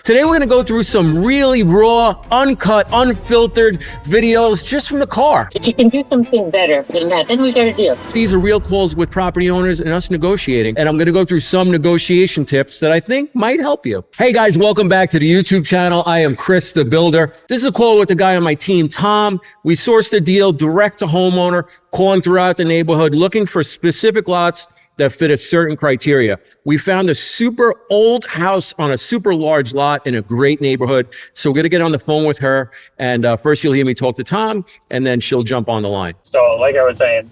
Today we're going to go through some really raw, uncut, unfiltered videos just from the car. If you can do something better than that, then we got a deal. These are real calls with property owners and us negotiating. And I'm going to go through some negotiation tips that I think might help you. Hey guys, welcome back to the YouTube channel. I am Chris, the builder. This is a call with the guy on my team, Tom. We sourced a deal direct to homeowner, calling throughout the neighborhood, looking for specific lots that fit a certain criteria. We found a super old house on a super large lot in a great neighborhood. So we're gonna get on the phone with her. And first you'll hear me talk to Tom, and then she'll jump on the line. So like I was saying,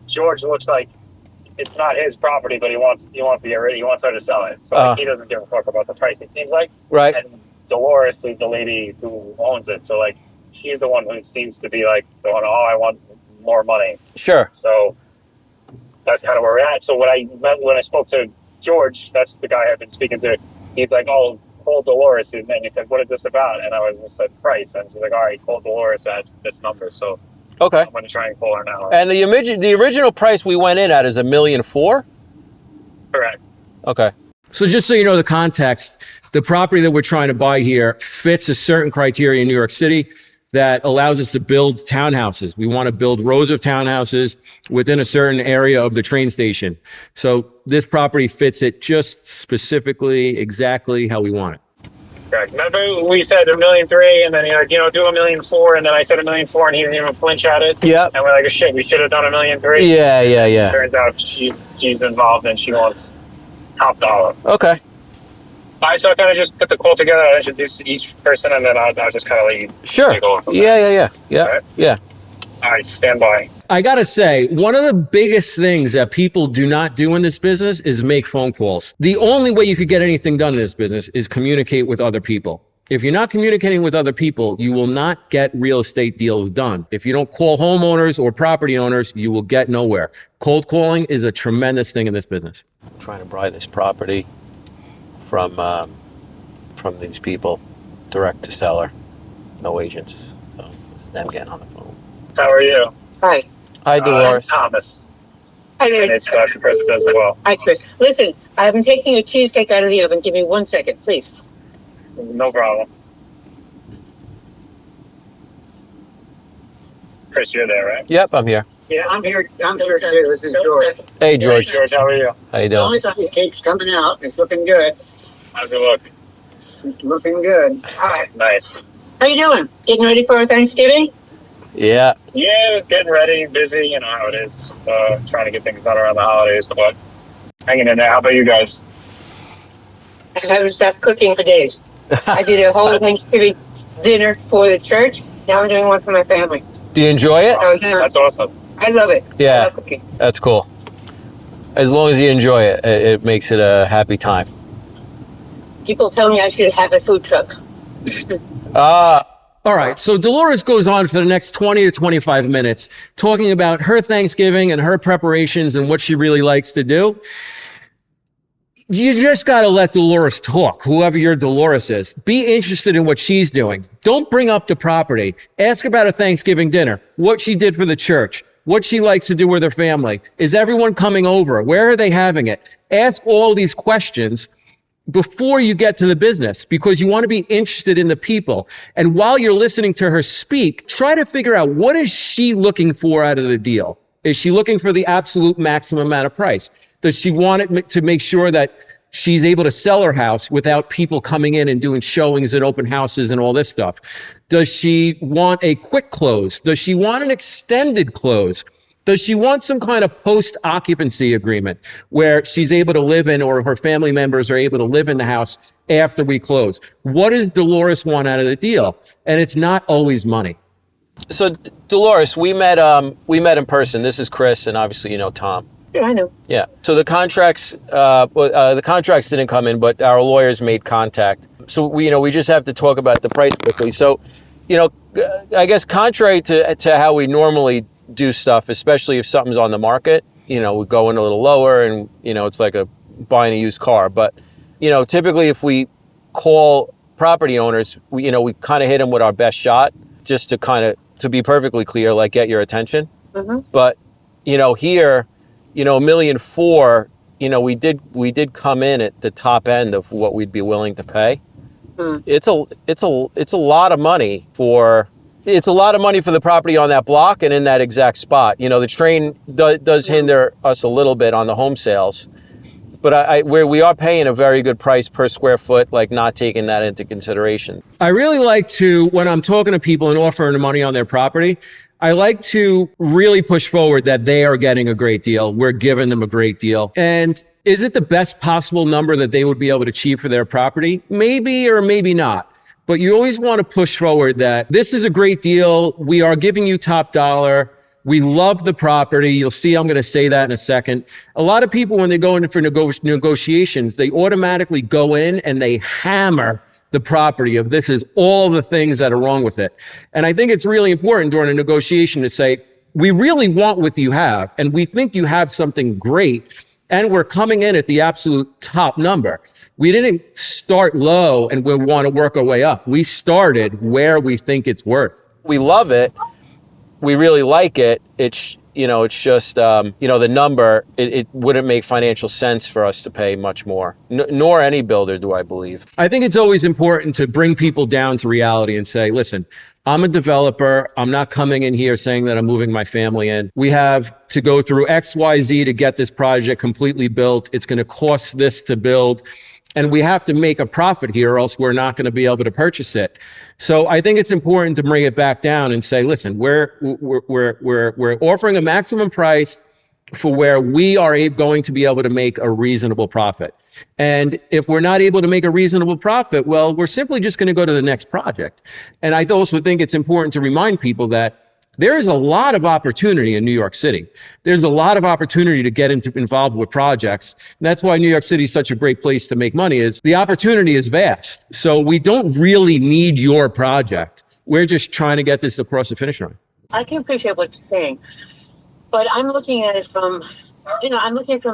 George looks like it's not his property, but he wants her to sell it. So he doesn't give a fuck about the price, it seems like. Right. And Dolores is the lady who owns it. So like, she's the one who seems to be like going, oh, I want more money. Sure. So that's kind of where we're at. So when I spoke to George, that's the guy I've been speaking to, he's like, oh, call Dolores. And then he said, what is this about? And I was just said, price. And she's like, all right, call Dolores at this number. So okay, I'm going to try and call her now. And the original price we went in at is $1.4 million? Correct. Okay. So just so you know the context, the property that we're trying to buy here fits a certain criteria in New York City that allows us to build townhouses. We want to build rows of townhouses within a certain area of the train station. So this property fits it just specifically, exactly how we want it. Correct. Remember we said $1.3 million, and then you're like, do $1.4 million, and then I said $1.4 million, and he didn't even flinch at it. Yep. And we're like, oh, shit, we should have done $1.3 million. Yeah. Turns out she's involved and she wants top dollar. Okay. So I kind of just put the quote together, I introduce each person, and then I'll just kind of let you take over from there. Yeah. All right, stand by. I gotta say, one of the biggest things that people do not do in this business is make phone calls. The only way you could get anything done in this business is communicate with other people. If you're not communicating with other people, you will not get real estate deals done. If you don't call homeowners or property owners, you will get nowhere. Cold calling is a tremendous thing in this business. I'm trying to buy this property from these people, direct to seller, no agents. So it's them getting on the phone. How are you? Hi. Hi, Dolores. Thomas. Hi there. And it's Chris as well. Hi, Chris. Listen, I'm taking a cheesecake out of the oven. Give me 1 second, please. No problem. Chris, you're there, right? Yep, I'm here. Yeah, I'm here. I'm here too. This is George. Hey, George. George, how are you? How you The only doing? time the cake's coming out. It's looking good. How's it look? It's looking good. All right. Nice. How you doing? Getting ready for Thanksgiving? Yeah. Yeah, getting ready, busy, you know how it is. Trying to get things done around the holidays, but hanging in there. How about you guys? I haven't stopped cooking for days. I did a whole Thanksgiving dinner for the church. Now I'm doing one for my family. Do you enjoy it? So, yeah, That's awesome. I love it. I Yeah, love cooking. that's cool. As long as you enjoy it, it makes it a happy time. People tell me I should have a food truck. All right, so Dolores goes on for the next 20 to 25 minutes talking about her Thanksgiving and her preparations and what she really likes to do. You just got to let Dolores talk, whoever your Dolores is. Be interested in what she's doing. Don't bring up the property. Ask about a Thanksgiving dinner, what she did for the church, what she likes to do with her family. Is everyone coming over? Where are they having it? Ask all these questions before you get to the business, because you want to be interested in the people. And while you're listening to her speak, try to figure out, what is she looking for out of the deal? Is she looking for the absolute maximum amount of price? Does she want it to make sure that she's able to sell her house without people coming in and doing showings and open houses and all this stuff? Does she want a quick close? Does she want an extended close? Does she want some kind of post-occupancy agreement where she's able to live in, or her family members are able to live in the house after we close? What does Dolores want out of the deal? And it's not always money. So Dolores, we met in person. This is Chris, and obviously you know Tom. Yeah, I know. Yeah. So the contracts didn't come in, but our lawyers made contact. So we just have to talk about the price quickly. So, I guess contrary to how we normally do stuff, especially if something's on the market, we go in a little lower, and it's like buying a used car. But typically if we call property owners, we kind of hit them with our best shot, just to be perfectly clear, like get your attention. Mm-hmm. But here, $1.4 million, we did come in at the top end of what we'd be willing to pay. It's a lot of money for the property on that block and in that exact spot. You know, the train does hinder us a little bit on the home sales, but we are paying a very good price per square foot, like not taking that into consideration. I really like to, when I'm talking to people and offering money on their property, I like to really push forward that they are getting a great deal. We're giving them a great deal. And is it the best possible number that they would be able to achieve for their property? Maybe or maybe not. But you always want to push forward that this is a great deal. We are giving you top dollar. We love the property. You'll see I'm going to say that in a second. A lot of people, when they go in for negotiations, they automatically go in and they hammer the property of this is all the things that are wrong with it. And I think it's really important during a negotiation to say, we really want what you have, and we think you have something great, and we're coming in at the absolute top number. We didn't start low and we want to work our way up. We started where we think it's worth. We love it. We really like it. It's just, the number, it wouldn't make financial sense for us to pay much more, nor any builder, do I believe. I think it's always important to bring people down to reality and say, listen, I'm a developer. I'm not coming in here saying that I'm moving my family in. We have to go through X, Y, Z to get this project completely built. It's going to cost this to build. And we have to make a profit here, or else we're not going to be able to purchase it. So I think it's important to bring it back down and say, listen, we're offering a maximum price for where we are going to be able to make a reasonable profit. And if we're not able to make a reasonable profit, well, we're simply just going to go to the next project. And I also think it's important to remind people that there is a lot of opportunity in New York City. There's a lot of opportunity to get involved with projects. And that's why New York City is such a great place to make money, is the opportunity is vast. So we don't really need your project. We're just trying to get this across the finish line. I can appreciate what you're saying, but I'm looking at it from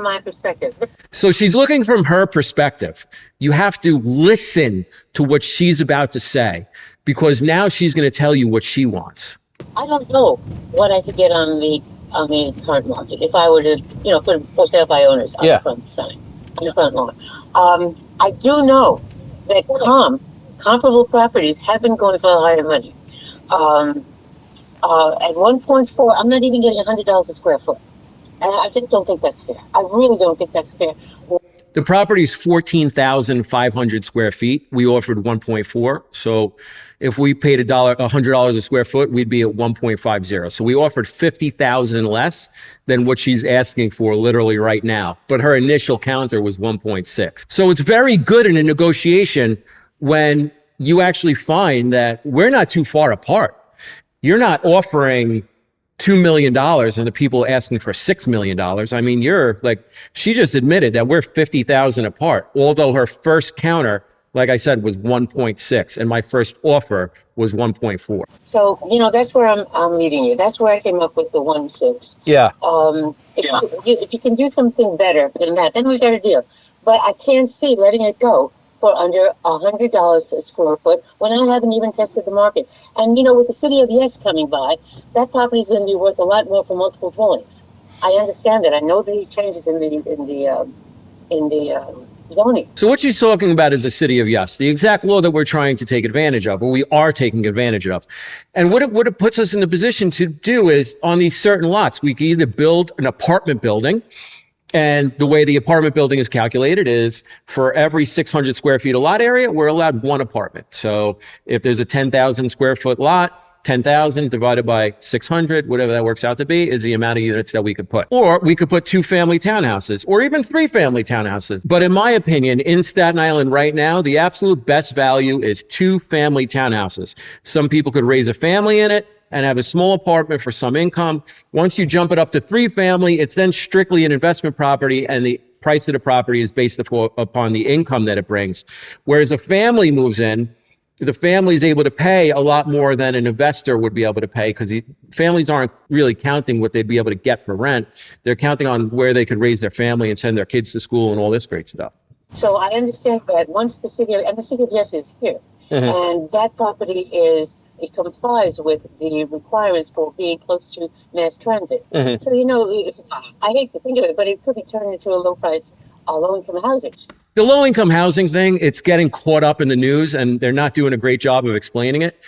my perspective. So she's looking from her perspective. You have to listen to what she's about to say, because now she's going to tell you what she wants. I don't know what I could get on the current market if I were to, put it for sale by owners on the front sign, on the front lawn. I do know that comparable properties have been going for higher money. At 1.4, I'm not even getting $100 a square foot. And I just don't think that's fair. I really don't think that's fair. The property is 14,500 square feet. We offered 1.4. So if we paid $100 a square foot, we'd be at 1.50. So we offered 50,000 less than what she's asking for literally right now. But her initial counter was 1.6. So it's very good in a negotiation when you actually find that we're not too far apart. You're not offering $2 million and the people asking for $6 million. I mean, she just admitted that we're 50,000 apart, although her first counter, like I said, was 1.6 and my first offer was 1.4. So, that's where I'm leading you. That's where I came up with the 1.6. Yeah. If you can do something better than that, then we got a deal. But I can't see letting it go for under $100 a square foot when I haven't even tested the market. And with the city of Yes coming by, that property is going to be worth a lot more for multiple dwellings. I understand that. I know the changes in the zoning. So what she's talking about is the city of Yes, the exact law that we're trying to take advantage of, or we are taking advantage of. And what it puts us in the position to do is, on these certain lots, we can either build an apartment building. And the way the apartment building is calculated is for every 600 square feet of lot area, we're allowed one apartment. So if there's a 10,000 square foot lot, 10,000 divided by 600, whatever that works out to be, is the amount of units that we could put. Or we could put 2-family townhouses or even 3-family townhouses. But in my opinion, in Staten Island right now, the absolute best value is 2-family townhouses. Some people could raise a family in it and have a small apartment for some income. Once you jump it up to 3-family, it's then strictly an investment property, and the price of the property is based upon the income that it brings. Whereas a family moves in, the family is able to pay a lot more than an investor would be able to pay, because families aren't really counting what they'd be able to get for rent. They're counting on where they could raise their family and send their kids to school and all this great stuff. So I understand that once the city of Yes is here, and that property it complies with the requirements for being close to mass transit. So, I hate to think of it, but it could be turned into a low-income housing. The low income housing thing, it's getting caught up in the news and they're not doing a great job of explaining it.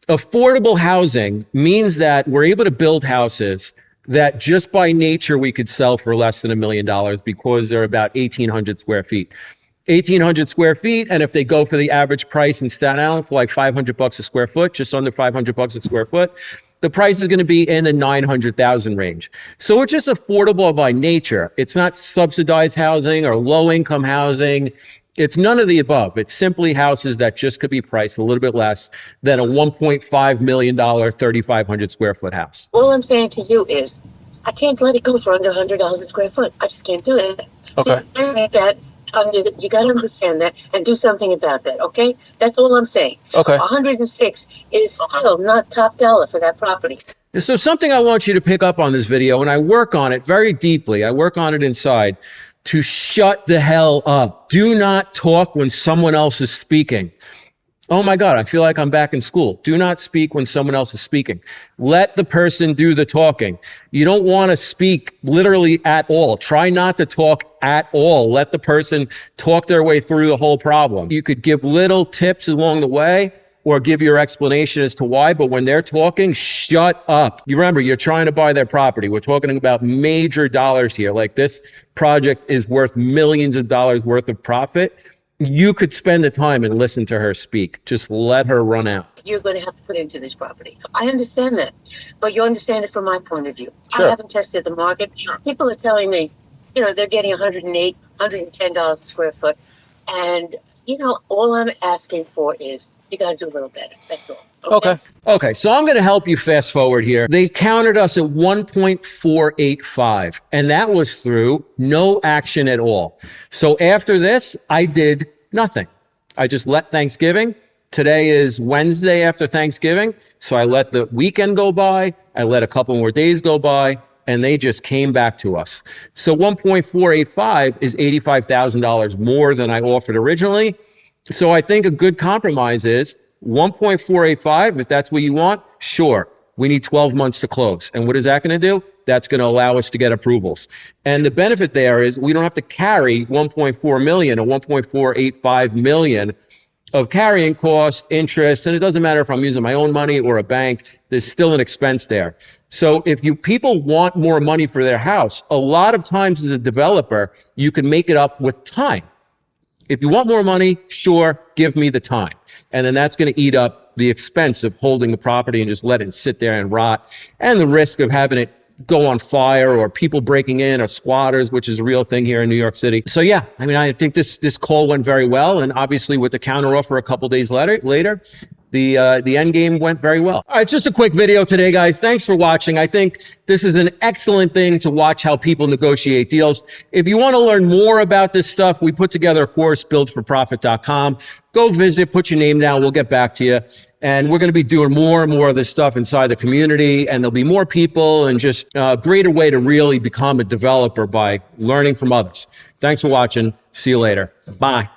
Affordable housing means that we're able to build houses that just by nature we could sell for less than $1 million because they're about 1,800 square feet. 1,800 square feet, and if they go for the average price in Staten Island for like $500 a square foot, just under $500 a square foot, the price is going to be in the 900,000 range. So it's just affordable by nature. It's not subsidized housing or low income housing. It's none of the above. It's simply houses that just could be priced a little bit less than a $1.5 million, 3,500 square foot house. All I'm saying to you is, I can't let it go for under $100 a square foot. I just can't do it. Okay. So you got to understand that and do something about that, okay? That's all I'm saying. Okay. 106 is still not top dollar for that property. So something I want you to pick up on this video, and I work on it very deeply. I work on it inside. To shut the hell up. Do not talk when someone else is speaking. Oh my God, I feel like I'm back in school. Do not speak when someone else is speaking. Let the person do the talking. You don't want to speak literally at all. Try not to talk at all. Let the person talk their way through the whole problem. You could give little tips along the way or give your explanation as to why, but when they're talking, shut up. You remember, you're trying to buy their property. We're talking about major dollars here. Like this project is worth millions of dollars worth of profit. You could spend the time and listen to her speak. Just let her run out. You're going to have to put into this property. I understand that, but you understand it from my point of view. Sure. I haven't tested the market. Sure. People are telling me, they're getting $108, $110 a square foot. And, all I'm asking for is you got to do a little better. That's all. Okay. So I'm going to help you fast forward here. They countered us at 1.485, and that was through no action at all. So after this, I did nothing. I just let Thanksgiving. Today is Wednesday after Thanksgiving. So I let the weekend go by. I let a couple more days go by, and they just came back to us. So 1.485 is $85,000 more than I offered originally. So I think a good compromise is 1.485, if that's what you want, sure. We need 12 months to close. And what is that going to do? That's going to allow us to get approvals. And the benefit there is we don't have to carry 1.4 million or 1.485 million of carrying cost, interest, and it doesn't matter if I'm using my own money or a bank, there's still an expense there. So if people want more money for their house, a lot of times as a developer, you can make it up with time. If you want more money, sure, give me the time. And then that's going to eat up the expense of holding the property and just let it sit there and rot, and the risk of having it go on fire or people breaking in or squatters, which is a real thing here in New York City. So yeah, I think this call went very well. And obviously with the counteroffer a couple days later, the end game went very well. All right, it's just a quick video today, guys. Thanks for watching. I think this is an excellent thing to watch how people negotiate deals. If you want to learn more about this stuff, we put together a course, buildforprofit.com. Go visit, put your name down. We'll get back to you. And we're going to be doing more and more of this stuff inside the community, and there'll be more people and just a greater way to really become a developer by learning from others. Thanks for watching. See you later. Bye.